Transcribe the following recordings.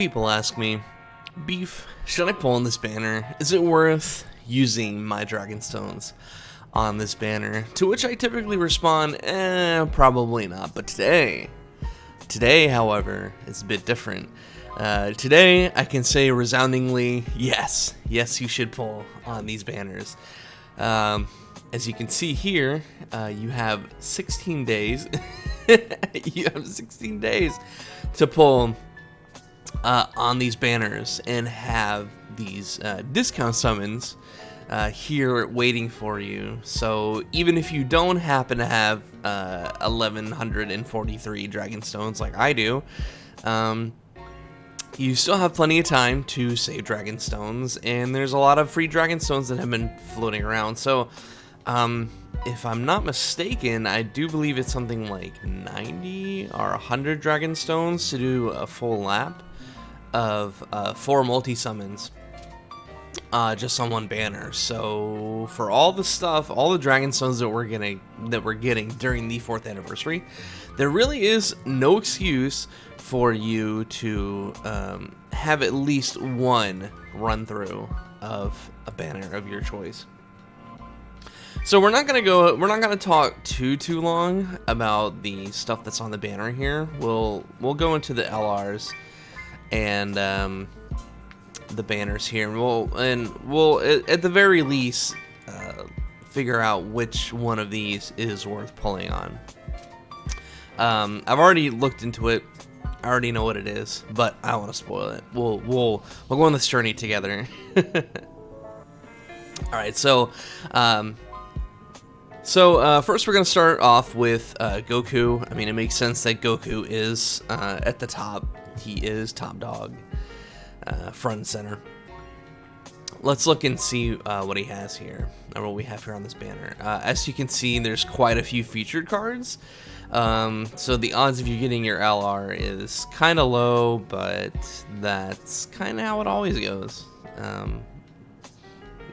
People ask me, Beef, should I pull on this banner? Is it worth using my Dragon Stones on this banner? To which I typically respond, probably not. But today, however, is a bit different. Today, I can say resoundingly, yes, you should pull on these banners. As you can see here, you have 16 days. You have 16 days to pull on these banners and have these discount summons here waiting for you. So even if you don't happen to have 1143 Dragon Stones like I do, you still have plenty of time to save Dragon Stones, and there's a lot of free Dragon Stones that have been floating around. So if I'm not mistaken, I do believe it's something like 90 or 100 Dragon Stones to do a full lap of 4 multi-summons just on one banner. So for all the stuff, all the Dragon Stones that we're getting during the 4th anniversary, there really is no excuse for you to have at least one run through of a banner of your choice. So we're not gonna talk too long about the stuff that's on the banner here. We'll go into the LRs and the banners here, and we'll at the very least figure out which one of these is worth pulling on. I've already looked into it. I already know what it is, but I don't want to spoil it. We'll go on this journey together. All right, so first we're gonna start off with Goku. I mean, it makes sense that Goku is at the top. He is top dog, front and center. Let's look and see what he has here, or what we have here on this banner. As you can see, there's quite a few featured cards. So the odds of you getting your LR is kind of low, but that's kind of how it always goes.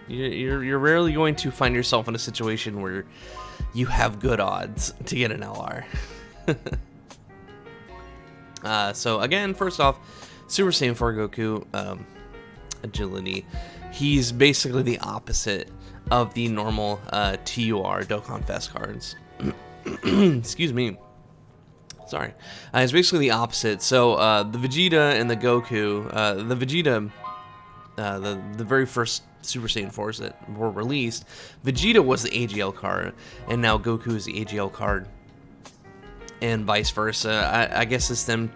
You're rarely going to find yourself in a situation where you have good odds to get an LR. So again, first off, Super Saiyan 4 Goku, agility. He's basically the opposite of the normal TUR Dokkan Fest cards. Excuse me. Sorry. It's basically the opposite. So the Vegeta and the Goku, the Vegeta, the very first Super Saiyan 4s that were released, Vegeta was the AGL card, and now Goku is the AGL card, and vice versa. I guess it's them,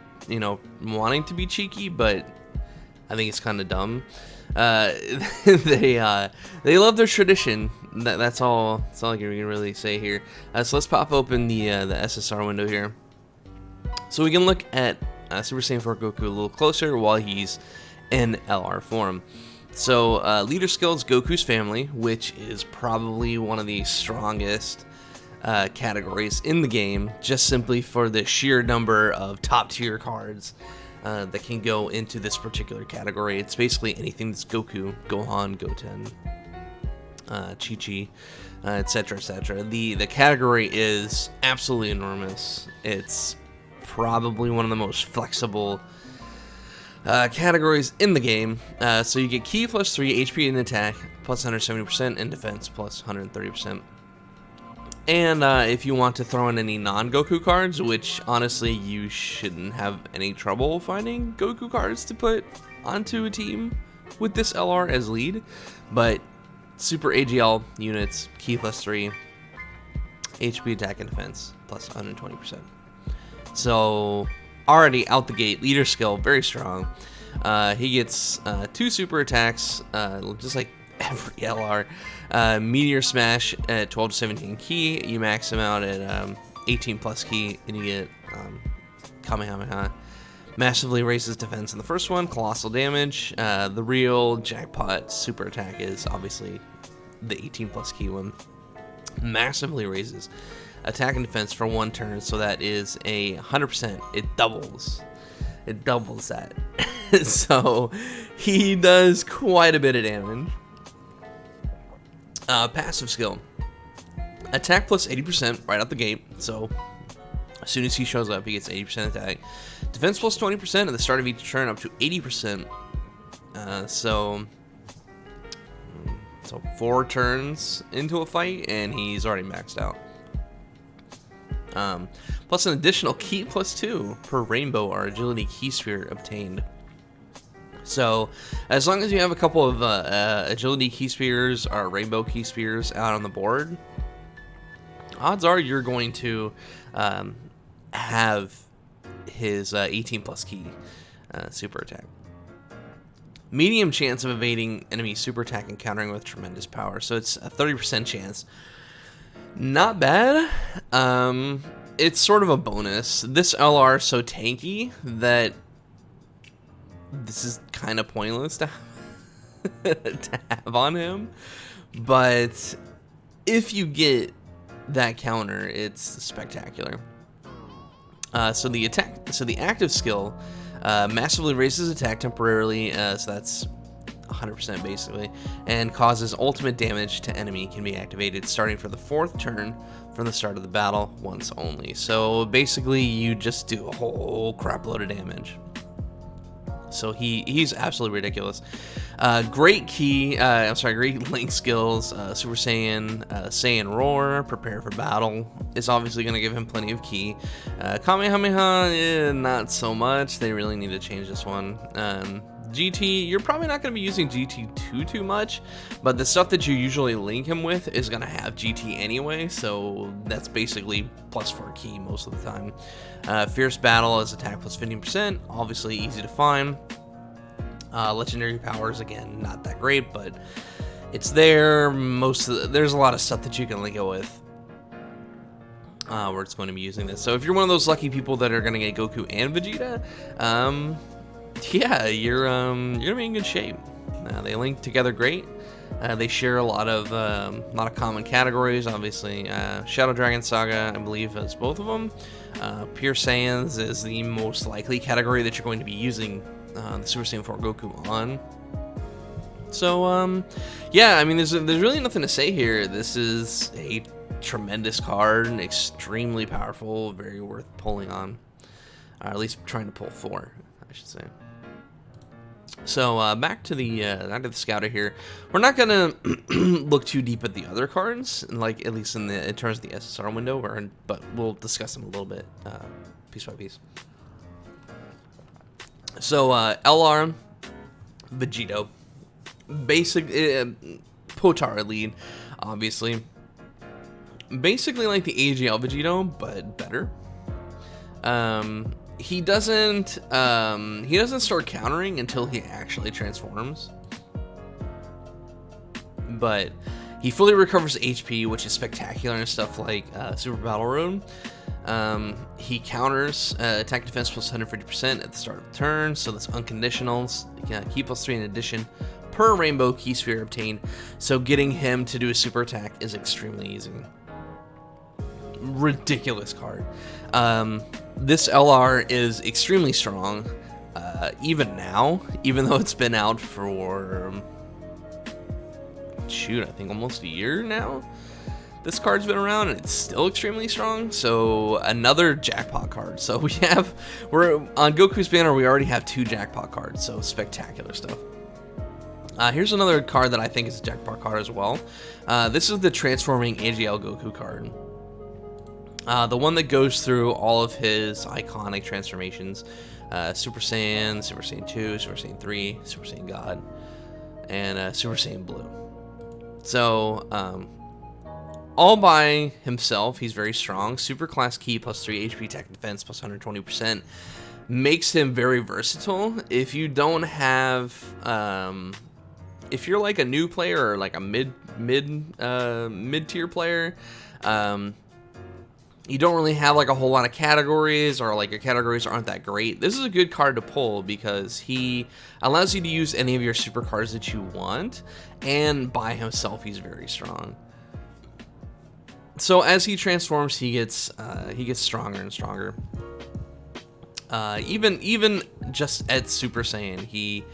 wanting to be cheeky, but I think it's kind of dumb. They love their tradition. That's all I can really say here. So let's pop open the SSR window here, so we can look at Super Saiyan 4 Goku a little closer while he's in LR form. So leader skills, Goku's family, which is probably one of the strongest categories in the game, just simply for the sheer number of top tier cards that can go into this particular category. It's basically anything that's Goku, Gohan, Goten, Chi-Chi, etc, etc. The category is absolutely enormous. It's probably one of the most flexible categories in the game. So you get Ki plus 3, HP in attack plus 170%, and defense plus 130%. And if you want to throw in any non-Goku cards, which honestly you shouldn't have any trouble finding Goku cards to put onto a team with this LR as lead, but Super AGL units, Ki plus 3, HP attack and defense plus 120%. So already out the gate, leader skill, very strong. He gets 2 super attacks, just like every LR. Meteor Smash at 12 to 17 Ki. You max him out at 18 plus Ki, and you get Kamehameha. Massively raises defense in the first one, colossal damage. The real jackpot super attack is obviously the 18 plus Ki one. Massively raises attack and defense for 1 turn, so that is a 100%. It doubles that. So he does quite a bit of damage. Passive skill, attack plus 80% right out the gate, so As soon as he shows up, he gets 80% attack. Defense plus 20% at the start of each turn, up to 80%. So 4 turns into a fight, and he's already maxed out. Plus an additional key plus 2 per rainbow or agility key sphere obtained. So as long as you have a couple of agility key spheres or rainbow key spheres out on the board, odds are you're going to have his 18 plus key super attack. Medium chance of evading enemy super attack and countering with tremendous power. So it's a 30% chance. Not bad. It's sort of a bonus. This LR is so tanky that this is kind of pointless to have on him. But if you get that counter, it's spectacular. So the active skill massively raises attack temporarily, so that's 100% basically, and causes ultimate damage to enemy. Can be activated starting for the 4th turn from the start of the battle once only. So basically you just do a whole crap load of damage. So he's absolutely ridiculous. Great great link skills. Super Saiyan, Saiyan Roar, prepare for battle is obviously going to give him plenty of key. Kamehameha, not so much. They really need to change this one. GT, you're probably not going to be using GT too much, but the stuff that you usually link him with is going to have GT anyway, so that's basically plus 4 key most of the time. Fierce Battle is attack plus 15%, obviously easy to find. Legendary powers, again, not that great, but it's there. There's a lot of stuff that you can link it with where it's going to be using this. So if you're one of those lucky people that are going to get Goku and Vegeta, yeah, you're gonna be in good shape. They link together great. They share a lot of common categories. Obviously, Shadow Dragon Saga, I believe, has both of them. Pure Saiyans is the most likely category that you're going to be using the Super Saiyan 4 Goku on. So, yeah, I mean, there's really nothing to say here. This is a tremendous card, extremely powerful, very worth pulling on, or at least trying to pull for, I should say. So back to the scouter here. We're not gonna look too deep at the other cards, like at least in terms of the SSR window, but we'll discuss them a little bit piece by piece. So LR, Vegito, basic Potara lead, obviously. Basically like the AGL Vegito, but better. He doesn't start countering until he actually transforms. But he fully recovers HP, which is spectacular and stuff like Super Battle Road. He counters attack defense plus 150% at the start of the turn, so that's unconditional. Key plus 3 in addition per rainbow key sphere obtained. So getting him to do a super attack is extremely easy. Ridiculous card. This LR is extremely strong, even now, even though it's been out for, shoot, I think almost a year now. This card's been around and it's still extremely strong. So another jackpot card. So we're on Goku's banner, we already have 2 jackpot cards, so spectacular stuff. Here's another card that I think is a jackpot card as well. This is the transforming AGL Goku card. The one that goes through all of his iconic transformations. Super Saiyan, Super Saiyan 2, Super Saiyan 3, Super Saiyan God, and Super Saiyan Blue. So, all by himself, he's very strong. Super class key plus 3 HP attack and defense plus 120%. Makes him very versatile. If you don't have, if you're like a new player or like a mid-tier player, you don't really have like a whole lot of categories, or like your categories aren't that great, this is a good card to pull because he allows you to use any of your super cards that you want, and by himself he's very strong. So as he transforms, he gets stronger and stronger. Even just at Super Saiyan, he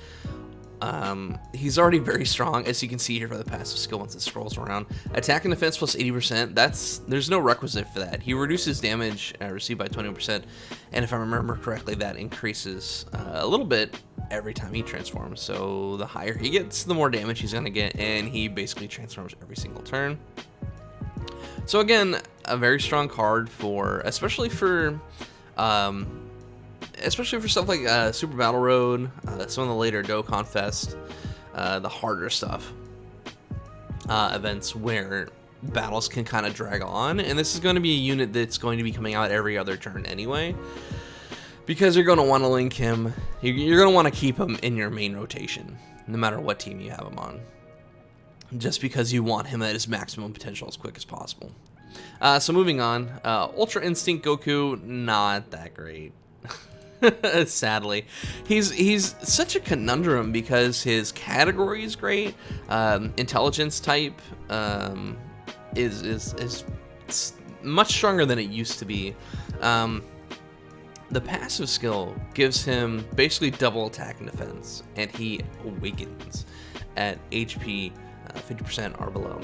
He's already very strong, as you can see here for the passive skill once it scrolls around. Attack and defense plus 80%, there's no requisite for that. He reduces damage received by 20%, and if I remember correctly, that increases a little bit every time he transforms. So the higher he gets, the more damage he's gonna get, and he basically transforms every single turn. So again, a very strong card for, especially for stuff like Super Battle Road, some of the later Dokkan Fest, the harder stuff, events where battles can kind of drag on. And this is going to be a unit that's going to be coming out every other turn anyway, because you're going to want to link him. You're going to want to keep him in your main rotation, no matter what team you have him on, just because you want him at his maximum potential as quick as possible. So moving on, Ultra Instinct Goku, not that great. Sadly, he's such a conundrum because his category is great. Intelligence type is much stronger than it used to be. The passive skill gives him basically double attack and defense, and he awakens at HP 50% or below.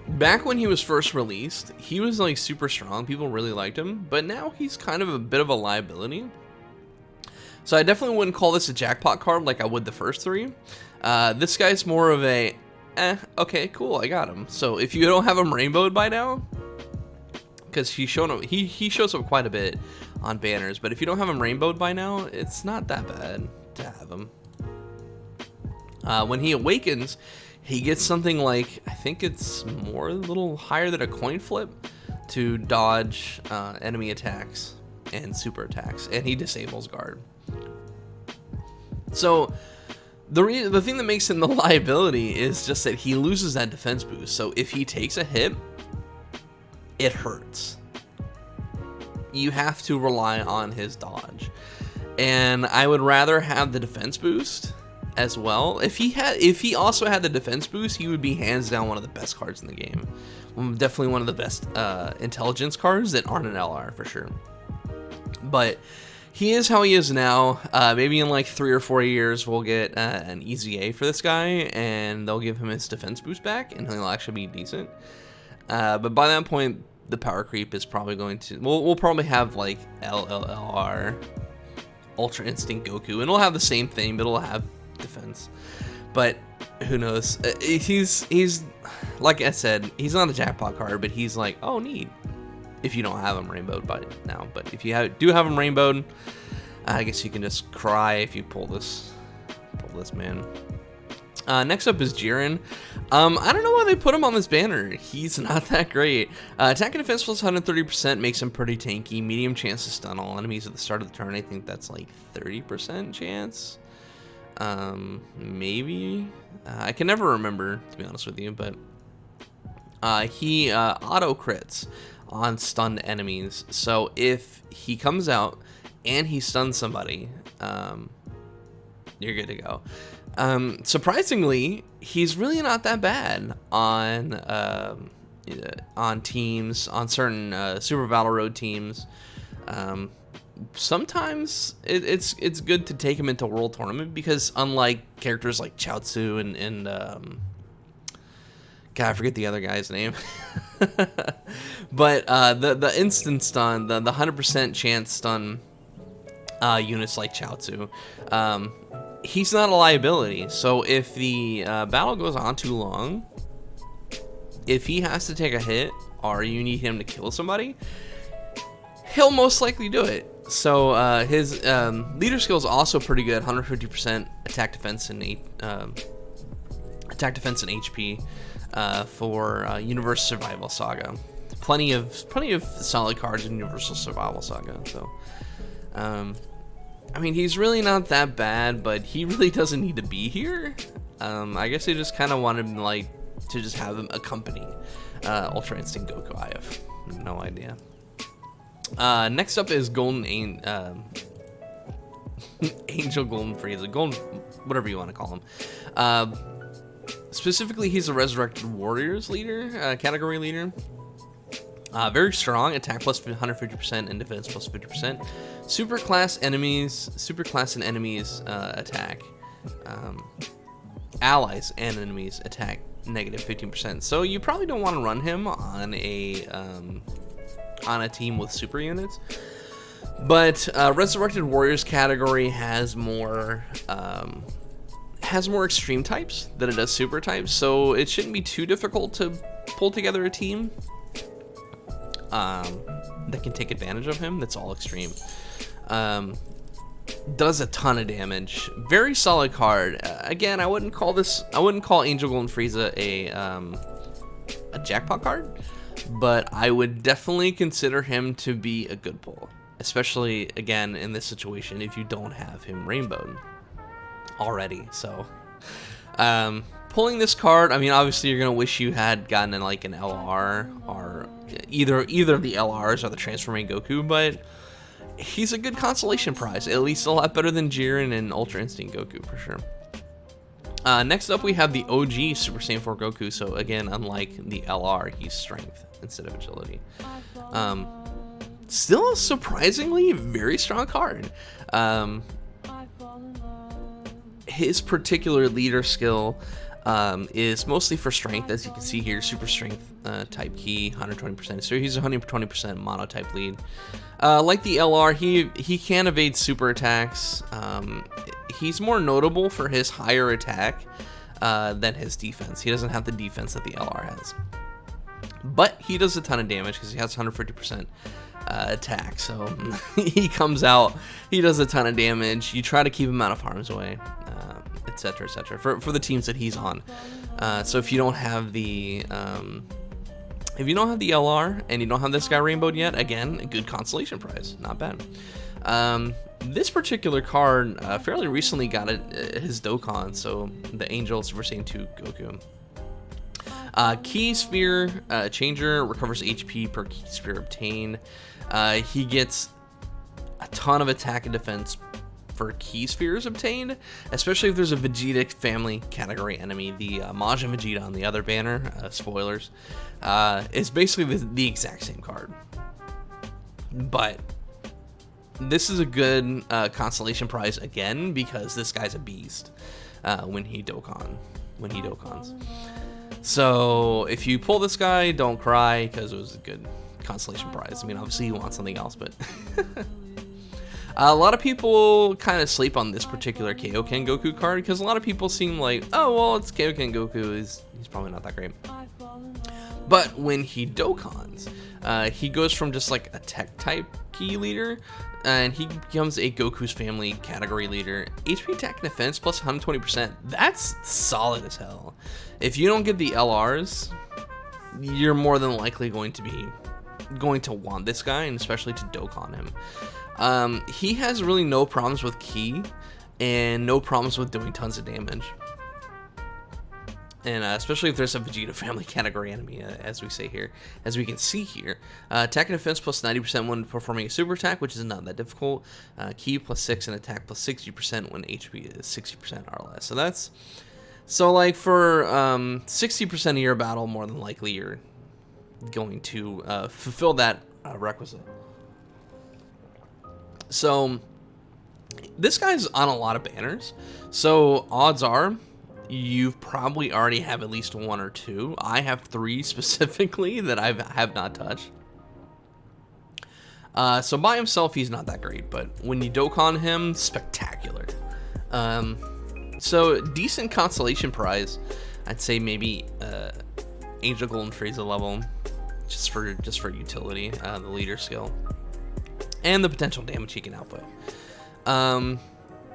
Back when he was first released, he was like super strong. People really liked him, but now he's kind of a bit of a liability. So I definitely wouldn't call this a jackpot card like I would the first three. This guy's more of a, okay, cool, I got him. So if you don't have him rainbowed by now, because he shows up quite a bit on banners, but if you don't have him rainbowed by now, it's not that bad to have him. When he awakens, he gets something like, I think it's more a little higher than a coin flip to dodge enemy attacks and super attacks, and he disables guard. So the thing that makes him the liability is just that he loses that defense boost. So if he takes a hit, it hurts. You have to rely on his dodge, and I would rather have the defense boost as well. If he also had the defense boost, he would be hands down one of the best cards in the game. Definitely one of the best intelligence cards that aren't an LR for sure. But he is how he is now. Maybe in like 3 or 4 years we'll get an EZA for this guy, and they'll give him his defense boost back, and he'll actually be decent. But by that point, the power creep is probably going to. We'll probably have like LLR, Ultra Instinct Goku, and it'll have the same thing, but it'll have defense. But who knows? He's like I said, he's not a jackpot card, but he's like, oh, neat if you don't have him rainbowed by now. But if you do have him rainbowed, I guess you can just cry if you pull this man. Next up is Jiren. I don't know why they put him on this banner. He's not that great. Attack and defense plus 130% makes him pretty tanky. Medium chance to stun all enemies at the start of the turn. I think that's like 30% chance. Maybe. I can never remember, to be honest with you, but he auto crits on stunned enemies. So if he comes out and he stuns somebody, you're good to go. Surprisingly, he's really not that bad on teams, on certain Super Battle Road teams. Sometimes it's good to take him into World Tournament, because unlike characters like Chaozu and God, I forget the other guy's name. But the instant stun, the 100% chance stun units like Chaozu, he's not a liability. So if the battle goes on too long, if he has to take a hit or you need him to kill somebody, he'll most likely do it. So his leader skill is also pretty good, 150% attack defense and HP for Universal Survival Saga. Plenty of solid cards in Universal Survival Saga. So I mean, he's really not that bad, but he really doesn't need to be here. I guess they just kind of wanted him, like, to just have him accompany Ultra Instinct Goku. I have no idea. Next up is Golden Angel Golden Frieza, Golden, whatever you want to call him. Specifically, he's a Resurrected Warriors leader, category leader. Very strong, attack plus 150% and defense plus 50%. Superclass and enemies attack. Allies and enemies attack negative 15%. So you probably don't want to run him on a team with super units. But Resurrected Warriors category has more extreme types than it does super types, so it shouldn't be too difficult to pull together a team that can take advantage of him. That's all extreme. Does a ton of damage. Very solid card. Again, I wouldn't call Angel Golden Frieza a jackpot card, but I would definitely consider him to be a good pull, especially again in this situation if you don't have him rainbowed already. So pulling this card, I mean, obviously you're gonna wish you had gotten like an LR or either of the LRs or the Transforming Goku, but he's a good consolation prize, at least a lot better than Jiren and Ultra Instinct Goku for sure. Next up we have the OG Super Saiyan 4 Goku. So again, unlike the LR, he's strength instead of agility. Still a surprisingly very strong card. His particular leader skill is mostly for strength, as you can see here. Super strength type key, 120%. So he's 120% mono type lead. Like the LR, he can evade super attacks. He's more notable for his higher attack than his defense. He doesn't have the defense that the LR has, but he does a ton of damage because he has 150% attack. So he comes out, he does a ton of damage. You try to keep him out of harm's way, etc., etc. For the teams that he's on. So if you don't have the LR and you don't have this guy rainbowed yet, again, a good consolation prize, not bad. This particular card fairly recently got his Dokkan, so the Angel Super Saiyan 2 Goku. Key Sphere Changer recovers HP per Key Sphere obtained. He gets a ton of attack and defense for Key Spheres obtained, especially if there's a Vegeta family category enemy. The Majin Vegeta on the other banner, spoilers, is basically the exact same card. But this is a good consolation prize again, because this guy's a beast when he Dokkans. So if you pull this guy, don't cry, because it was a good consolation prize. I mean, obviously you want something else, but a lot of people kind of sleep on this particular Kaioken Goku card, because a lot of people seem like, oh well, it's Kaioken Goku, he's probably not that great. But when he Dokkans, he goes from just like a tech type key leader, and he becomes a Goku's family category leader. HP, attack, and defense plus 120%. That's solid as hell. If you don't get the LRs, you're more than likely going to want this guy, and especially to Dokkan him. He has really no problems with ki, and no problems with doing tons of damage. And especially if there's a Vegeta family category enemy, as we can see here. Attack and defense plus 90% when performing a super attack, which is not that difficult. Ki plus 6 and attack plus 60% when HP is 60% or less. So like for 60% of your battle, more than likely you're going to fulfill that requisite. So this guy's on a lot of banners, so odds are you've probably already have at least one or two. I have 3 specifically that I have not touched. So by himself, he's not that great, but when you Dokkan him, spectacular. So decent consolation prize. I'd say maybe Angel Golden Frieza level, just for utility, the leader skill, and the potential damage he can output.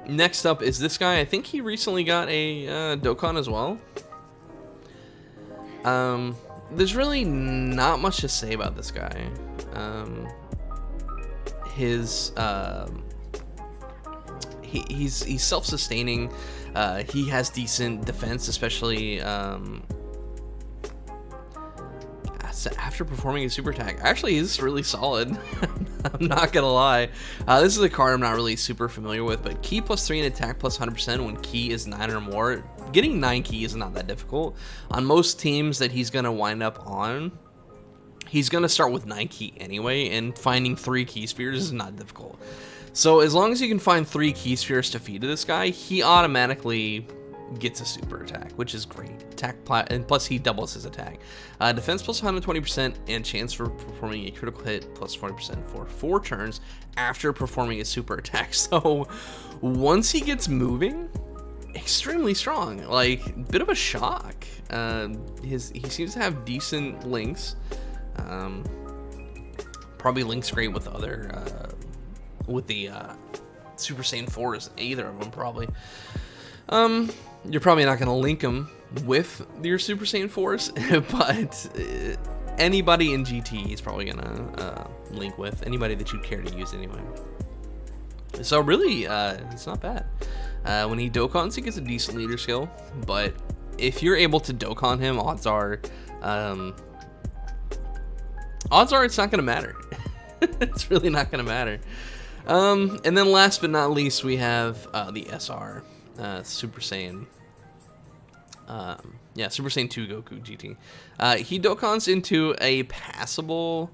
Next up is this guy. I think he recently got a Dokkan as well. There's really not much to say about this guy. He's self-sustaining. He has decent defense, especially after performing a super attack. Actually, he's really solid. I'm not gonna lie. This is a card I'm not really super familiar with, but Ki plus 3 and attack plus 100% when Ki is 9 or more. Getting 9 Ki is not that difficult. On most teams that he's gonna wind up on, he's gonna start with 9 Ki anyway, and finding 3 Ki Spheres is not difficult. So as long as you can find 3 key spheres to feed to this guy, he automatically gets a super attack, which is great. And plus he doubles his attack. Defense plus 120% and chance for performing a critical hit plus 40% for 4 turns after performing a super attack. So once he gets moving, extremely strong. Like, bit of a shock. He seems to have decent links. Probably links great with other with the Super Saiyan 4's, either of them probably. You're probably not going to link them with your Super Saiyan 4's, but anybody in GT is probably going to link with. Anybody that you care to use anyway. So really, it's not bad. When he Dokkans, he gets a decent leader skill, but if you're able to Dokkan him, odds are it's not going to matter. It's really not going to matter. And then last but not least, we have the SR, Super Saiyan. Super Saiyan 2 Goku GT. He Dokkans into a passable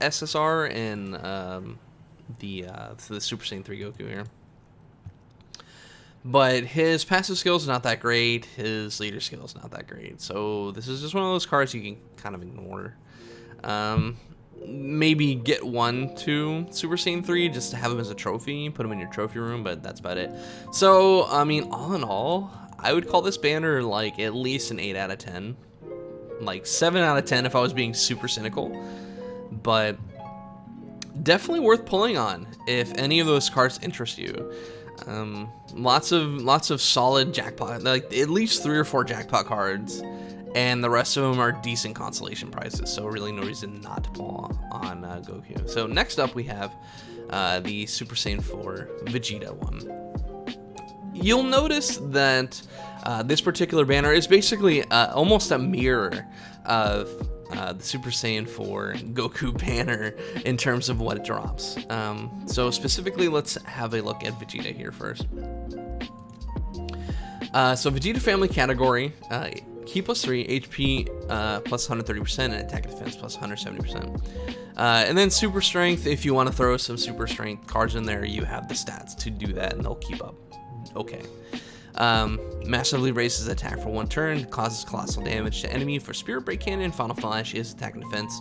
SSR and the Super Saiyan 3 Goku here. But his passive skill is not that great. His leader skill is not that great. So this is just one of those cards you can kind of ignore. Maybe get 1 to Super Saiyan 3 just to have him as a trophy. Put him in your trophy room, but that's about it. So, I mean, all in all, I would call this banner like at least an 8 out of 10. Like 7 out of 10 if I was being super cynical. But definitely worth pulling on if any of those cards interest you. Lots of solid jackpot, like at least 3 or 4 jackpot cards, and the rest of them are decent consolation prizes, so really no reason not to pull on Goku. So next up we have the Super Saiyan 4 Vegeta one. You'll notice that this particular banner is basically almost a mirror of the Super Saiyan 4 Goku banner in terms of what it drops. So specifically, let's have a look at Vegeta here first. So Vegeta family category, Ki plus 3, HP plus 130%, and attack and defense plus 170%. And then super strength, if you want to throw some super strength cards in there, you have the stats to do that, and they'll keep up. Okay. Massively raises attack for 1 turn, causes colossal damage to enemy for Spirit Break Cannon. Final Flash is attack and defense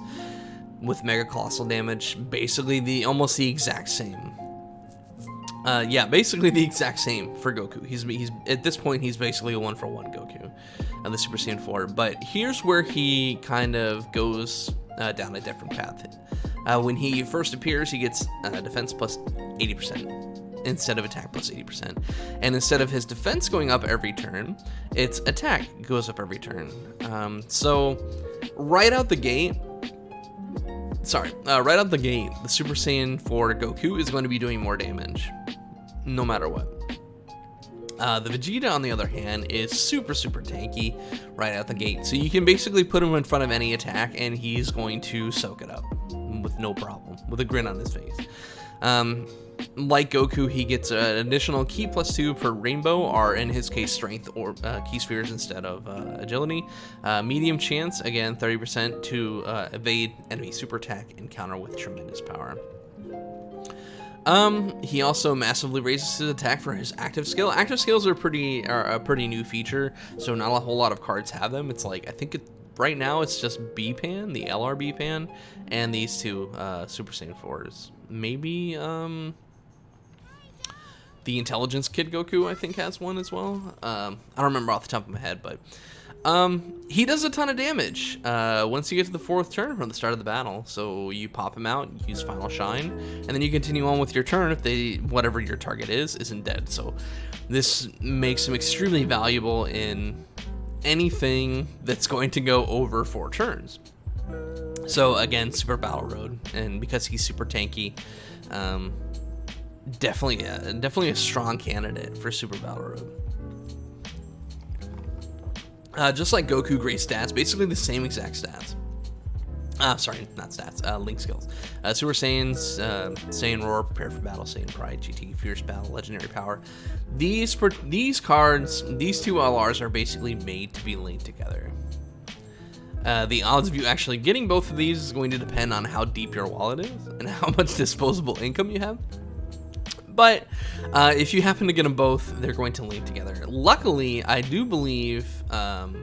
with mega colossal damage. Basically almost the exact same. Basically the exact same for Goku. He's at this point he's basically a 1-for-1 Goku on the Super Saiyan 4. But here's where he kind of goes down a different path. When he first appears, he gets defense plus 80%. Instead of attack plus 80%. And instead of his defense going up every turn, its attack goes up every turn. So right out the gate, the Super Saiyan 4 Goku is going to be doing more damage, no matter what. The Vegeta, on the other hand, is super tanky right out the gate. So you can basically put him in front of any attack and he's going to soak it up with no problem, with a grin on his face. Like Goku, he gets an additional Ki plus 2 per rainbow, or in his case strength or Ki spheres instead of agility. Medium chance, again 30% to evade enemy super attack and counter with tremendous power. He also massively raises his attack for his active skill. Active skills are a pretty new feature, so not a whole lot of cards have them. It's like, I think right now it's just B-Pan, the LR B-Pan, and these 2 Super Saiyan 4's. Maybe the Intelligence Kid Goku, I think, has one as well. I don't remember off the top of my head, but he does a ton of damage once you get to the 4th turn from the start of the battle. So you pop him out, use Final Shine, and then you continue on with your turn if whatever your target isn't dead. So this makes him extremely valuable in anything that's going to go over 4 turns. So again, super battle road, and because he's super tanky, definitely a strong candidate for super battle road. Just like Goku, great stats, basically the same exact stats. Sorry, not stats, link skills. Super Saiyans, Saiyan Roar, Prepare for Battle, Saiyan Pride, GT, Fierce Battle, Legendary Power. These cards, these 2 LRs are basically made to be linked together. The odds of you actually getting both of these is going to depend on how deep your wallet is and how much disposable income you have. But if you happen to get them both, they're going to link together. Luckily, I do believe the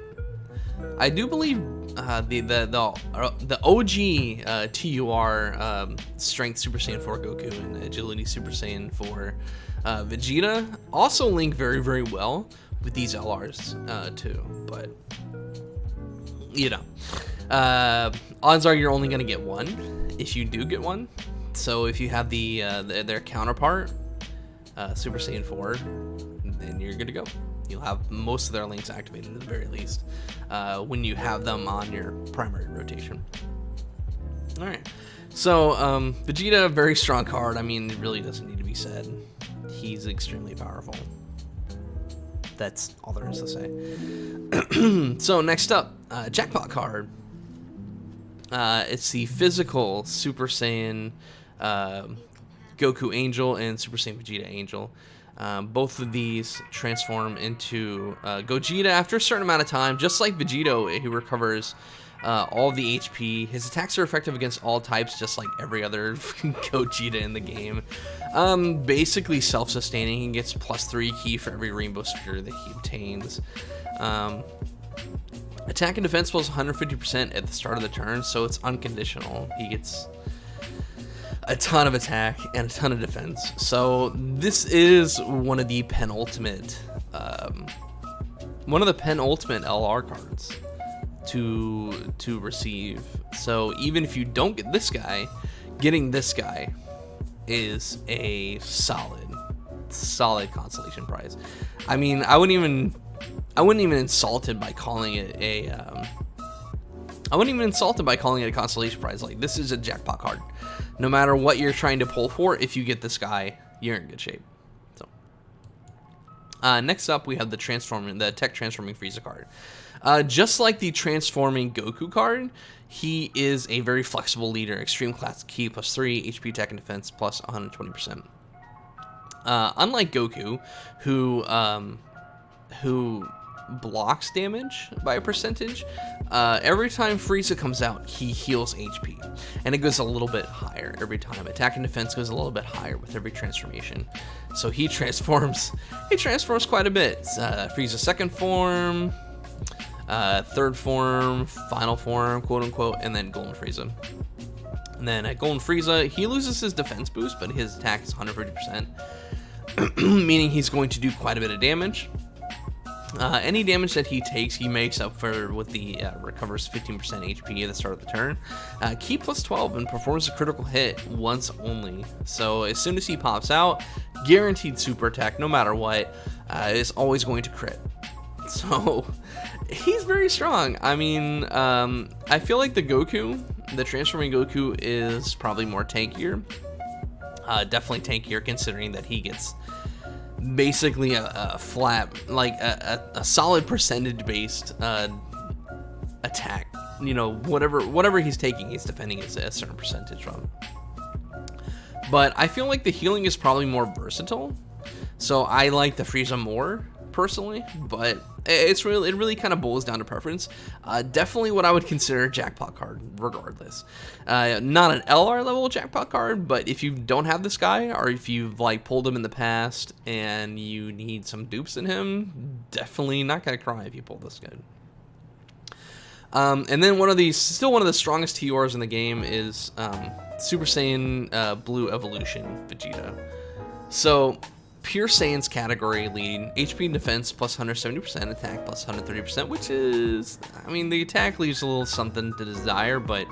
OG TUR Strength Super Saiyan 4 Goku and Agility Super Saiyan 4 Vegeta also link very, very well with these LRs too. But you know, odds are you're only gonna get one if you do get one. So if you have their counterpart, Super Saiyan 4, then you're good to go. You'll have most of their links activated at the very least when you have them on your primary rotation. All right, so Vegeta, very strong card. I mean, it really doesn't need to be said. He's extremely powerful. That's all there is to say. So next up, Jackpot card. It's the physical Super Saiyan Goku Angel and Super Saiyan Vegeta Angel. Both of these transform into Gogeta after a certain amount of time. Just like Vegito, he recovers all of the HP. His attacks are effective against all types, just like every other Gogeta in the game. Basically self-sustaining. He gets +3 ki for every Rainbow Sphere that he obtains. Attack and defense plus 150% at the start of the turn, so it's unconditional. He gets a ton of attack and a ton of defense. So this is one of the penultimate LR cards to receive. So even if you don't get this guy, getting this guy is a solid consolation prize. I mean, I wouldn't even insult it by calling it a consolation prize. Like, this is a jackpot card. No matter what you're trying to pull for, if you get this guy, you're in good shape. So next up, we have the tech transforming Frieza card. Just like the transforming Goku card, he is a very flexible leader. Extreme class ki +3, HP, attack, and defense plus 120%. Unlike Goku, who blocks damage by a percentage, every time Frieza comes out, he heals HP, and it goes a little bit higher every time. Attack and defense goes a little bit higher with every transformation. So he transforms quite a bit. Frieza's second form, third form, final form, quote unquote, and then Golden Frieza. And then at Golden Frieza, he loses his defense boost, but his attack is 150%, meaning he's going to do quite a bit of damage. Any damage that he takes, he makes up for with the recovers 15% HP at the start of the turn. Ki +12 and performs a critical hit once only. So as soon as he pops out, guaranteed super attack, no matter what, is always going to crit. So he's very strong. I mean, I feel like the transforming Goku is probably more tankier. Definitely tankier, considering that he gets basically a flat, like a solid percentage based attack. You know, whatever he's taking, he's defending a certain percentage from. But I feel like the healing is probably more versatile, so I like the Frieza more personally. But it really kind of boils down to preference. Definitely what I would consider a jackpot card, regardless. Not an LR level jackpot card, but if you don't have this guy, or if you've like pulled him in the past and you need some dupes in him, definitely not gonna cry if you pull this guy. And then one of the strongest TURs in the game is Super Saiyan Blue Evolution Vegeta. So Pure Saiyan's category lead, HP and defense plus 170%, attack plus 130%, which is, I mean, the attack leaves a little something to desire, but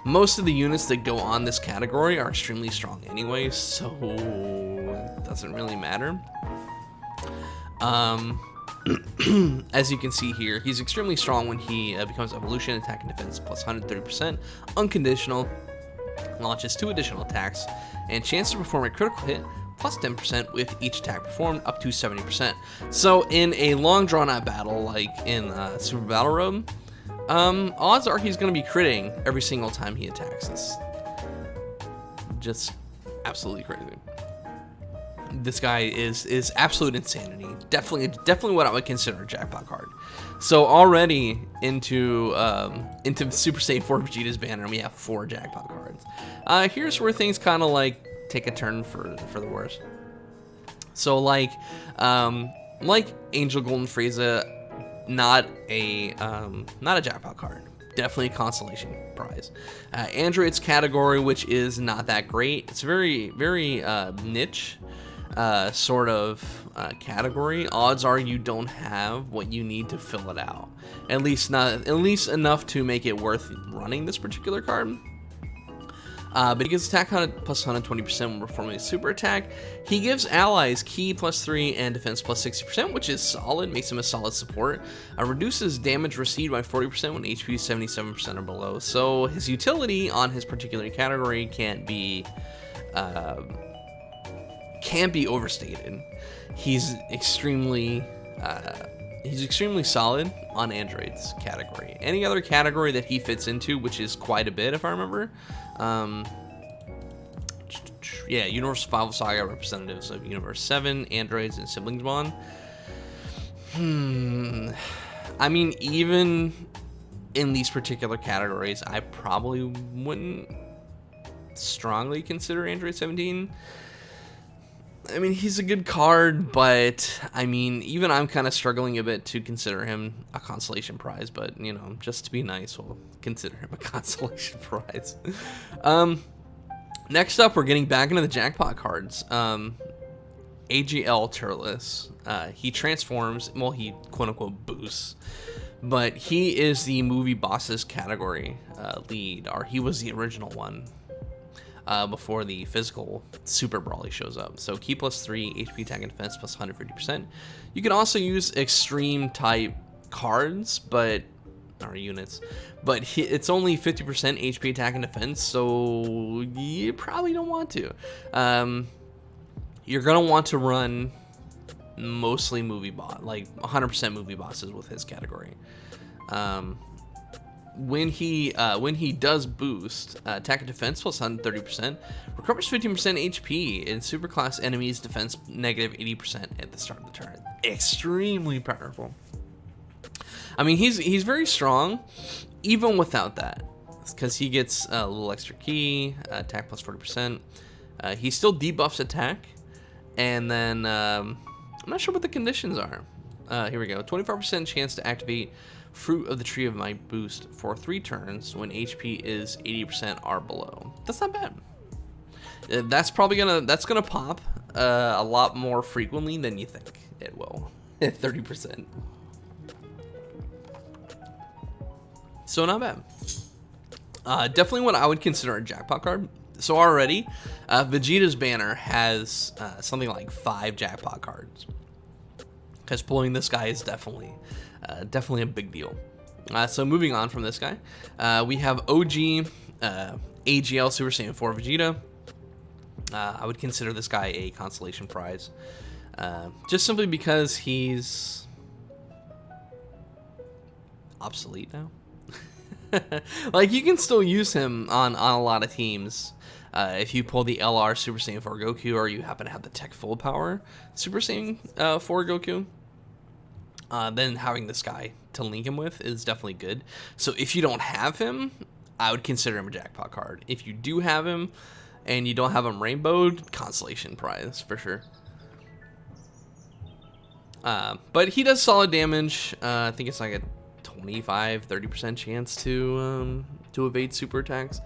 most of the units that go on this category are extremely strong anyway, so it doesn't really matter. As you can see here, he's extremely strong when he becomes Evolution, attack and defense plus 130%, unconditional, launches 2 additional attacks, and chance to perform a critical hit plus 10% with each attack performed, up to 70%. So in a long drawn out battle, like in Super Battle Road, odds are he's going to be critting every single time he attacks. It's just absolutely crazy. this guy is absolute insanity. Definitely what I would consider a jackpot card. So already into Super Saiyan 4 Vegeta's banner, we have 4 jackpot cards. Here's where things kind of like take a turn for the worse. So like Angel Golden Frieza, not a jackpot card. Definitely a consolation prize. Android's category, which is not that great. It's very niche sort of category. Odds are you don't have what you need to fill it out. At least enough to make it worth running this particular card. But he gives attack plus 120% when performing a super attack. He gives allies ki +3 and defense plus 60%, which is solid, makes him a solid support. Reduces damage received by 40% when HP is 77% or below. So his utility on his particular category can't be overstated. He's extremely solid on Android's category. Any other category that he fits into, which is quite a bit if I remember, yeah, Universe Survival Saga representatives of Universe 7, Androids, and Siblings Bond. I mean, even in these particular categories, I probably wouldn't strongly consider Android 17. I mean, he's a good card, but I mean, even I'm kind of struggling a bit to consider him a consolation prize, but you know, just to be nice, we'll consider him a consolation prize. Next up, we're getting back into the jackpot cards. AGL Turles. He transforms, well, he quote-unquote boosts, but he is the movie bosses category lead, or he was the original one before the physical Super Brawly shows up. So ki +3, HP attack and defense plus 150%. You can also use extreme type cards, or units, but it's only 50% HP attack and defense, so you probably don't want to. You're gonna want to run mostly movie like 100% movie bosses with his category. When he does boost attack and defense plus 130%, recovers 15% HP in superclass enemies defense negative 80% at the start of the turn. Extremely powerful. I mean, he's very strong even without that, because he gets a little extra ki, attack plus 40%. He still debuffs attack, and then I'm not sure what the conditions are. Here we go. 25% chance to activate Fruit of the Tree of Might boost for 3 turns when HP is 80% or below. That's not bad. That's gonna pop a lot more frequently than you think it will at 30%. So not bad. Definitely what I would consider a jackpot card. So already, Vegeta's banner has something like 5 jackpot cards, because pulling this guy is definitely a big deal. So moving on from this guy, we have OG AGL Super Saiyan 4 Vegeta. I would consider this guy a consolation prize, just simply because he's obsolete now. Like, you can still use him on a lot of teams. If you pull the LR Super Saiyan 4 Goku, or you happen to have the Tech Full Power Super Saiyan 4 Goku, then having this guy to link him with is definitely good. So if you don't have him, I would consider him a jackpot card. If you do have him and you don't have him rainbowed, consolation prize for sure. But he does solid damage. I think it's like a 25-30% chance to evade super attacks.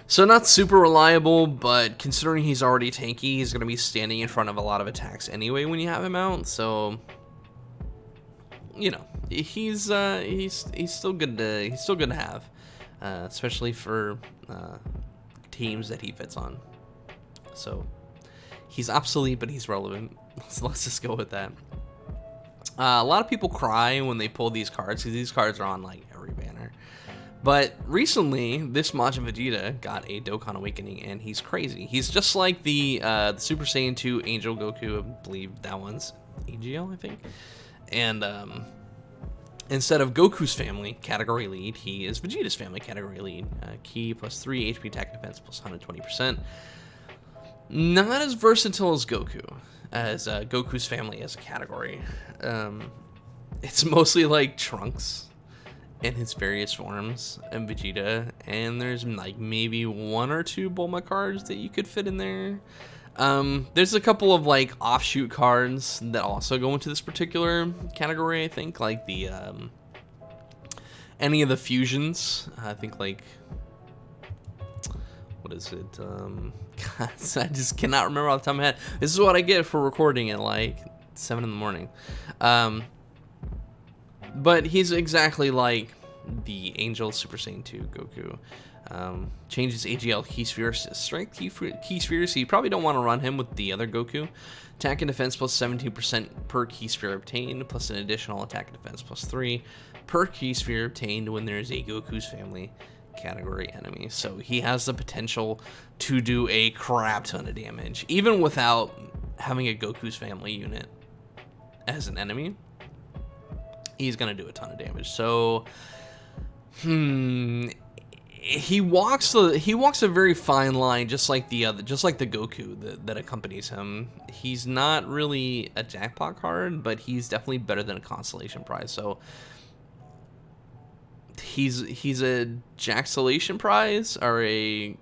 So not super reliable, but considering he's already tanky, he's going to be standing in front of a lot of attacks anyway when you have him out. So, you know, he's still good to have, especially for teams that he fits on. So he's obsolete, but he's relevant. So let's just go with that. A lot of people cry when they pull these cards, because these cards are on like every banner. But recently, this Majin Vegeta got a Dokkan Awakening, and he's crazy. He's just like the Super Saiyan 2 Angel Goku. I believe that one's AGL, I think. And instead of Goku's family category lead, he is Vegeta's family category lead. Ki +3, HP attack defense plus 120%. Not as versatile as Goku. as Goku's family as a category. It's mostly like Trunks in his various forms and Vegeta, and there's like maybe 1 or 2 Bulma cards that you could fit in there. There's a couple of like offshoot cards that also go into this particular category, I think, like the any of the fusions. I think like, what is it? God, I just cannot remember off the top of my head. This is what I get for recording at like 7 in the morning. But he's exactly like the Angel Super Saiyan 2 Goku. Changes AGL key spheres to strength key spheres, so you probably don't want to run him with the other Goku. Attack and defense plus 17% per key sphere obtained, plus an additional attack and defense plus 3 per key sphere obtained when there's a Goku's family category enemy. So he has the potential to do a crap ton of damage, even without having a Goku's family unit as an enemy. He's gonna do a ton of damage. So, he walks a very fine line, just like the Goku that accompanies him. He's not really a jackpot card, but he's definitely better than a constellation prize. So, he's a jacksolation prize or a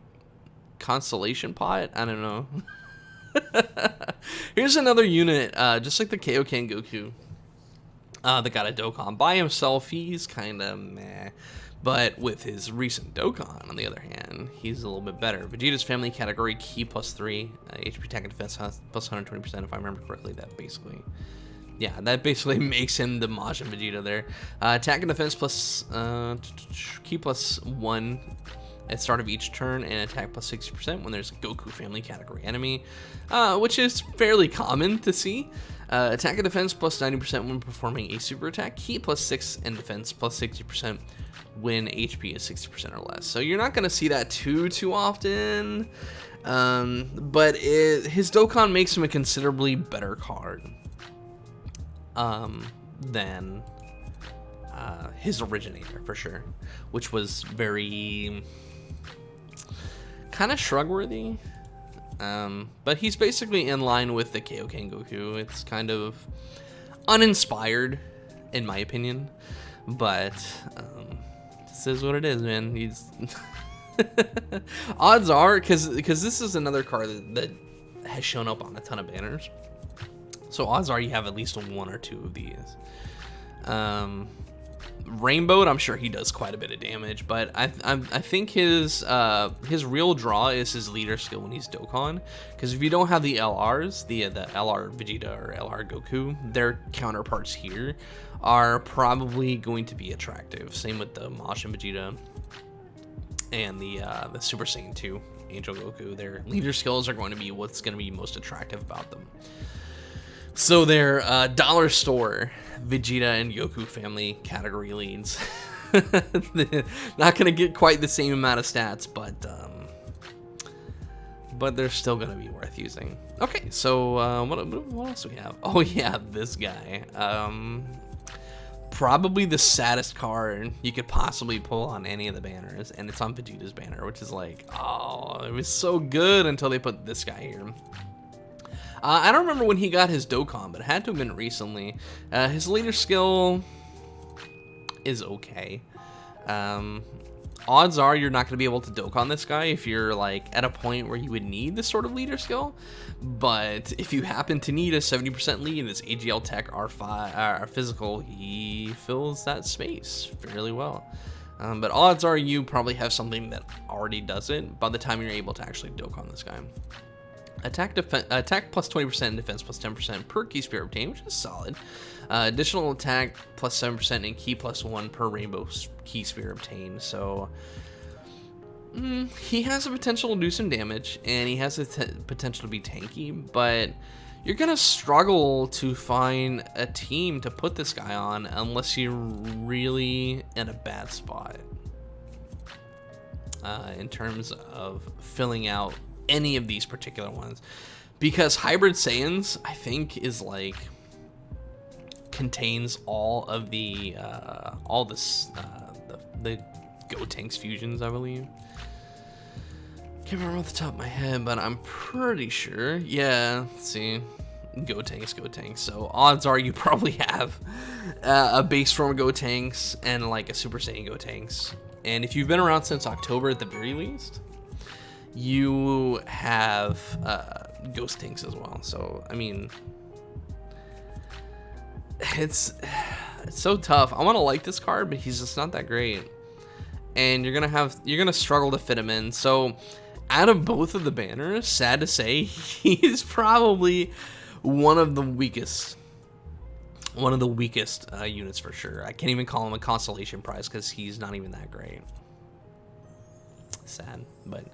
constellation pot. I don't know. Here's another unit, just like the Kaioken Goku. That got a Dokkan. By himself, he's kind of meh. But with his recent Dokkan, on the other hand, he's a little bit better. Vegeta's family category, key plus 3, HP attack and defense plus 120%, if I remember correctly. That basically makes him the Majin Vegeta there. Attack and defense plus key plus 1 at start of each turn, and attack plus 60% when there's a Goku family category enemy, which is fairly common to see. Attack and defense plus 90% when performing a super attack, key plus 6, and defense plus 60% when HP is 60% or less. So you're not going to see that too often, but his Dokkan makes him a considerably better card than his originator, for sure, which was very kind of shrug-worthy. But he's basically in line with the Kaioken Goku. It's kind of uninspired, in my opinion, but this is what it is, man. He's odds are, because this is another card that has shown up on a ton of banners, so odds are you have at least 1 or 2 of these. Rainbowed, I'm sure he does quite a bit of damage, but I think his real draw is his leader skill when he's Dokkan, because if you don't have the LRs, the LR Vegeta or LR Goku, their counterparts here are probably going to be attractive. Same with the Majin Vegeta and the Super Saiyan 2 Angel Goku. Their leader skills are going to be what's going to be most attractive about them. So they're dollar store Vegeta and Goku family category leads. Not gonna get quite the same amount of stats, but they're still gonna be worth using. Okay, so what else do we have? Oh yeah, this guy. Probably the saddest card you could possibly pull on any of the banners, and it's on Vegeta's banner, which is like, oh, it was so good until they put this guy here. I don't remember when he got his Dokkan, but it had to have been recently. His leader skill is okay. Odds are you're not going to be able to Dokkan this guy if you're like at a point where you would need this sort of leader skill. But if you happen to need a 70% lead, this AGL Tech R5 physical, he fills that space fairly well. But odds are you probably have something that already does it by the time you're able to actually Dokkan this guy. Attack plus 20% and defense plus 10% per key sphere obtained, which is solid. Additional attack plus 7% and key plus 1 per rainbow key sphere obtained. So he has the potential to do some damage, and he has the potential to be tanky, but you're gonna struggle to find a team to put this guy on unless you're really in a bad spot in terms of filling out any of these particular ones, because Hybrid Saiyans, I think, is like contains all of the Gotenks fusions, I believe. Can't remember off the top of my head, but I'm pretty sure. Yeah, let's see. Gotenks. So odds are you probably have a base form Gotenks and like a Super Saiyan Gotenks. And if you've been around since October at the very least, you have Ghost Tanks as well. So I mean, it's so tough. I want to like this card, but he's just not that great, and you're gonna struggle to fit him in. So out of both of the banners, sad to say, he is probably one of the weakest units for sure. I can't even call him a consolation prize because he's not even that great. Sad, but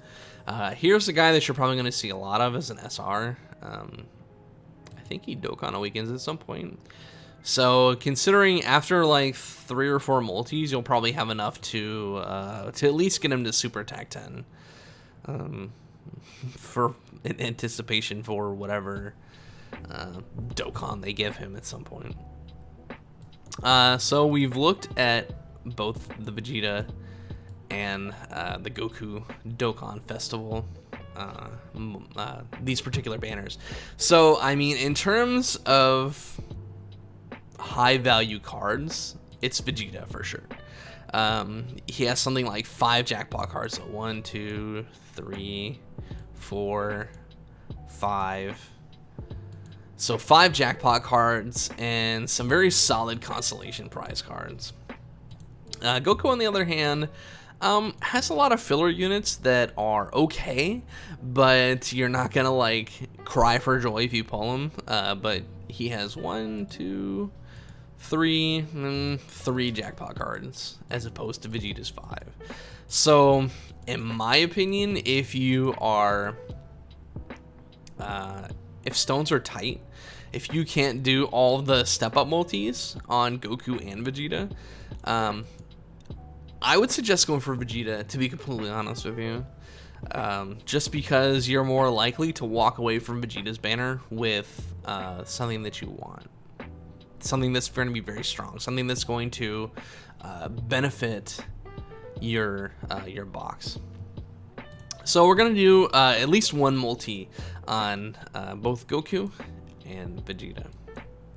here's the guy that you're probably going to see a lot of as an SR. I think he Dokkan Awakens at some point. So considering after like 3 or 4 multis, you'll probably have enough to at least get him to Super Attack 10. For in anticipation for whatever Dokkan they give him at some point. So we've looked at both the Vegeta and the Goku Dokkan Festival, these particular banners. So I mean, in terms of high value cards, it's Vegeta for sure. He has something like 5 jackpot cards. So 1, 2, 3, 4, 5. So 5 jackpot cards and some very solid consolation prize cards. Goku, on the other hand, has a lot of filler units that are okay, but you're not gonna like cry for joy if you pull them. But he has 1, 2, 3 jackpot cards as opposed to Vegeta's 5. So in my opinion, if you are if stones are tight, if you can't do all the step up multis on Goku and Vegeta, I would suggest going for Vegeta, to be completely honest with you. Just because you're more likely to walk away from Vegeta's banner with something that you want. Something that's going to be very strong, something that's going to benefit your box. So we're going to do at least one multi on both Goku and Vegeta,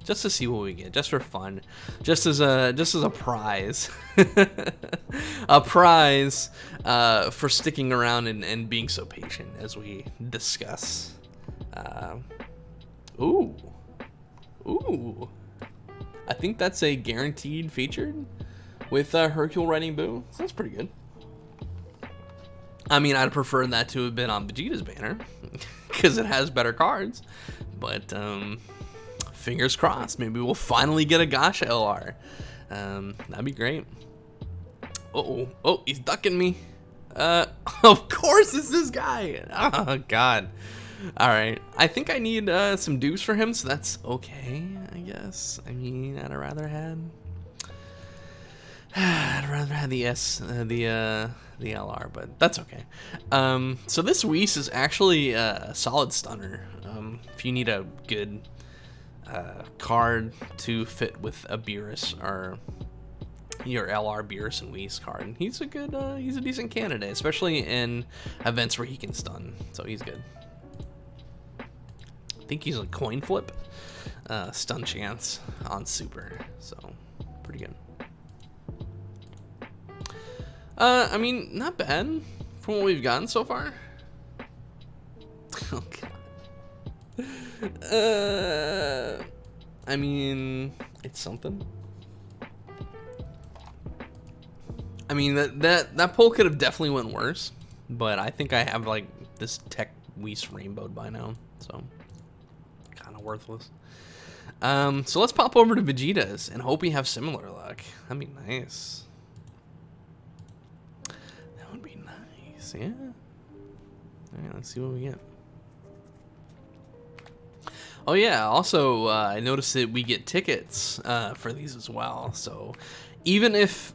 just to see what we get, just for fun, just as a prize, a prize for sticking around and being so patient as we discuss. Ooh. I think that's a guaranteed featured with Hercule riding Boo. So that's pretty good. I mean, I'd prefer that to have been on Vegeta's banner because it has better cards. But fingers crossed, maybe we'll finally get a Gasha LR. That'd be great. Oh, he's ducking me. Of course it's this guy. Oh God. All right, I think I need some dues for him, so that's okay, I guess. I mean, I'd rather had the LR, but that's okay. So this Whis is actually a solid stunner. If you need a good card to fit with a Beerus or your LR Beerus and Whis card, he's a decent candidate, especially in events where he can stun. So he's good. I think he's a coin flip stun chance on Super, so pretty good. I mean, not bad from what we've gotten so far. Oh God. I mean, it's something. I mean, that pull could have definitely went worse, but I think I have like this Tech Whis rainbowed by now, so kind of worthless. So let's pop over to Vegeta's and hope we have similar luck. That'd be nice. That would be nice, yeah. All right, let's see what we get. Oh yeah, also I noticed that we get tickets for these as well. So even if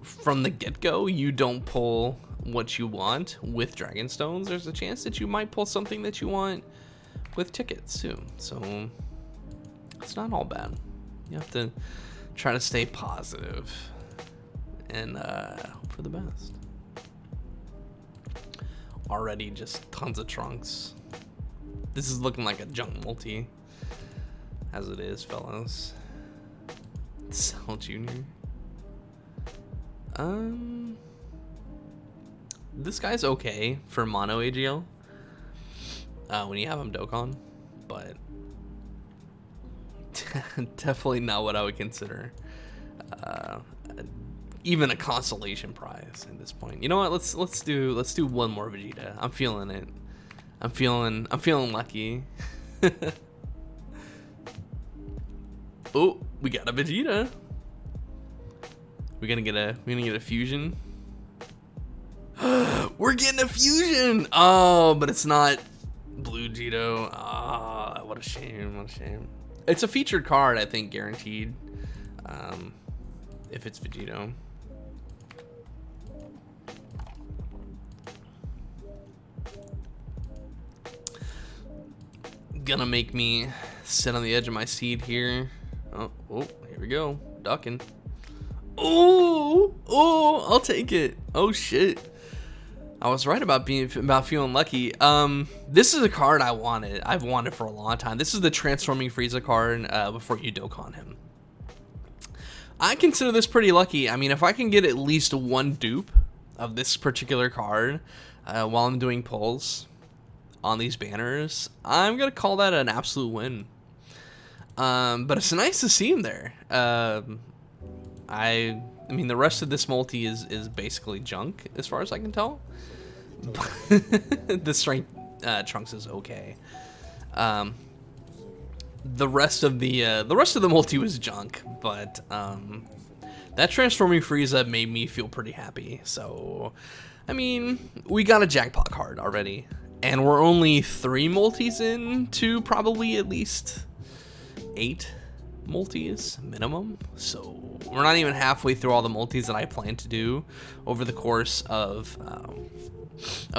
from the get-go you don't pull what you want with Dragon Stones, there's a chance that you might pull something that you want with tickets too. So it's not all bad. You have to try to stay positive and hope for the best. Already just tons of trunks. This is looking like a junk multi, as it is, fellas. Cell Jr. This guy's okay for mono AGL when you have him Dokkan, but definitely not what I would consider even a consolation prize at this point. You know what? Let's do one more Vegeta. I'm feeling it. I'm feeling lucky. Oh, we got a Vegeta. We're gonna get a fusion. We're getting a fusion. Oh, but it's not Blue Jito. Ah, what a shame. What a shame. It's a featured card, I think, guaranteed. If it's Vegito. Gonna make me sit on the edge of my seat here. Oh, here we go. Dokkan. Oh, I'll take it. Oh shit. I was right about feeling lucky. This is a card I wanted. I've wanted for a long time. This is the transforming Frieza card before you Dokkan him. I consider this pretty lucky. I mean, if I can get at least one dupe of this particular card while I'm doing pulls on these banners, I'm gonna call that an absolute win. But it's nice to see him there. I mean, the rest of this multi is basically junk as far as I can tell. The strength Trunks is okay. The rest of the multi was junk, but that transforming Frieza made me feel pretty happy. So, I mean, we got a jackpot card already, and we're only 3 multis in to probably at least 8 multis minimum. So we're not even halfway through all the multis that I plan to do over the course of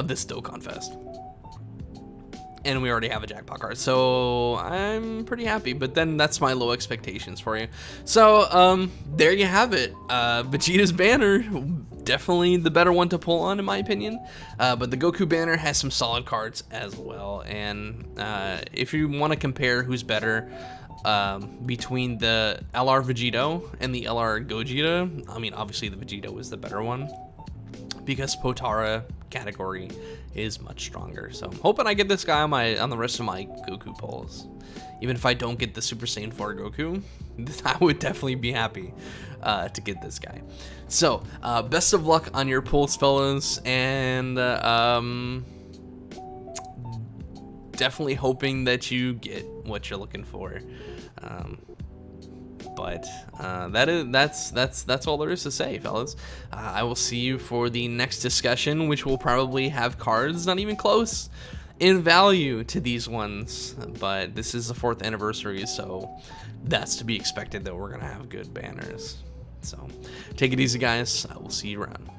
this Dokkan Fest. And we already have a jackpot card, so I'm pretty happy. But then that's my low expectations for you. So there you have it. Vegeta's banner, definitely the better one to pull on in my opinion. But the Goku banner has some solid cards as well. And if you want to compare who's better between the LR Vegito and the LR Gogeta, I mean, obviously the Vegito is the better one, because Potara category is much stronger. So I'm hoping I get this guy on the rest of my Goku pulls. Even if I don't get the Super Saiyan 4 Goku, I would definitely be happy to get this guy. So best of luck on your pulls, fellas, and definitely hoping that you get what you're looking for. But that's all there is to say, fellas. I will see you for the next discussion, which will probably have cards not even close in value to these ones. But this is the 4th anniversary, so that's to be expected that we're gonna have good banners. So take it easy, guys. I will see you around.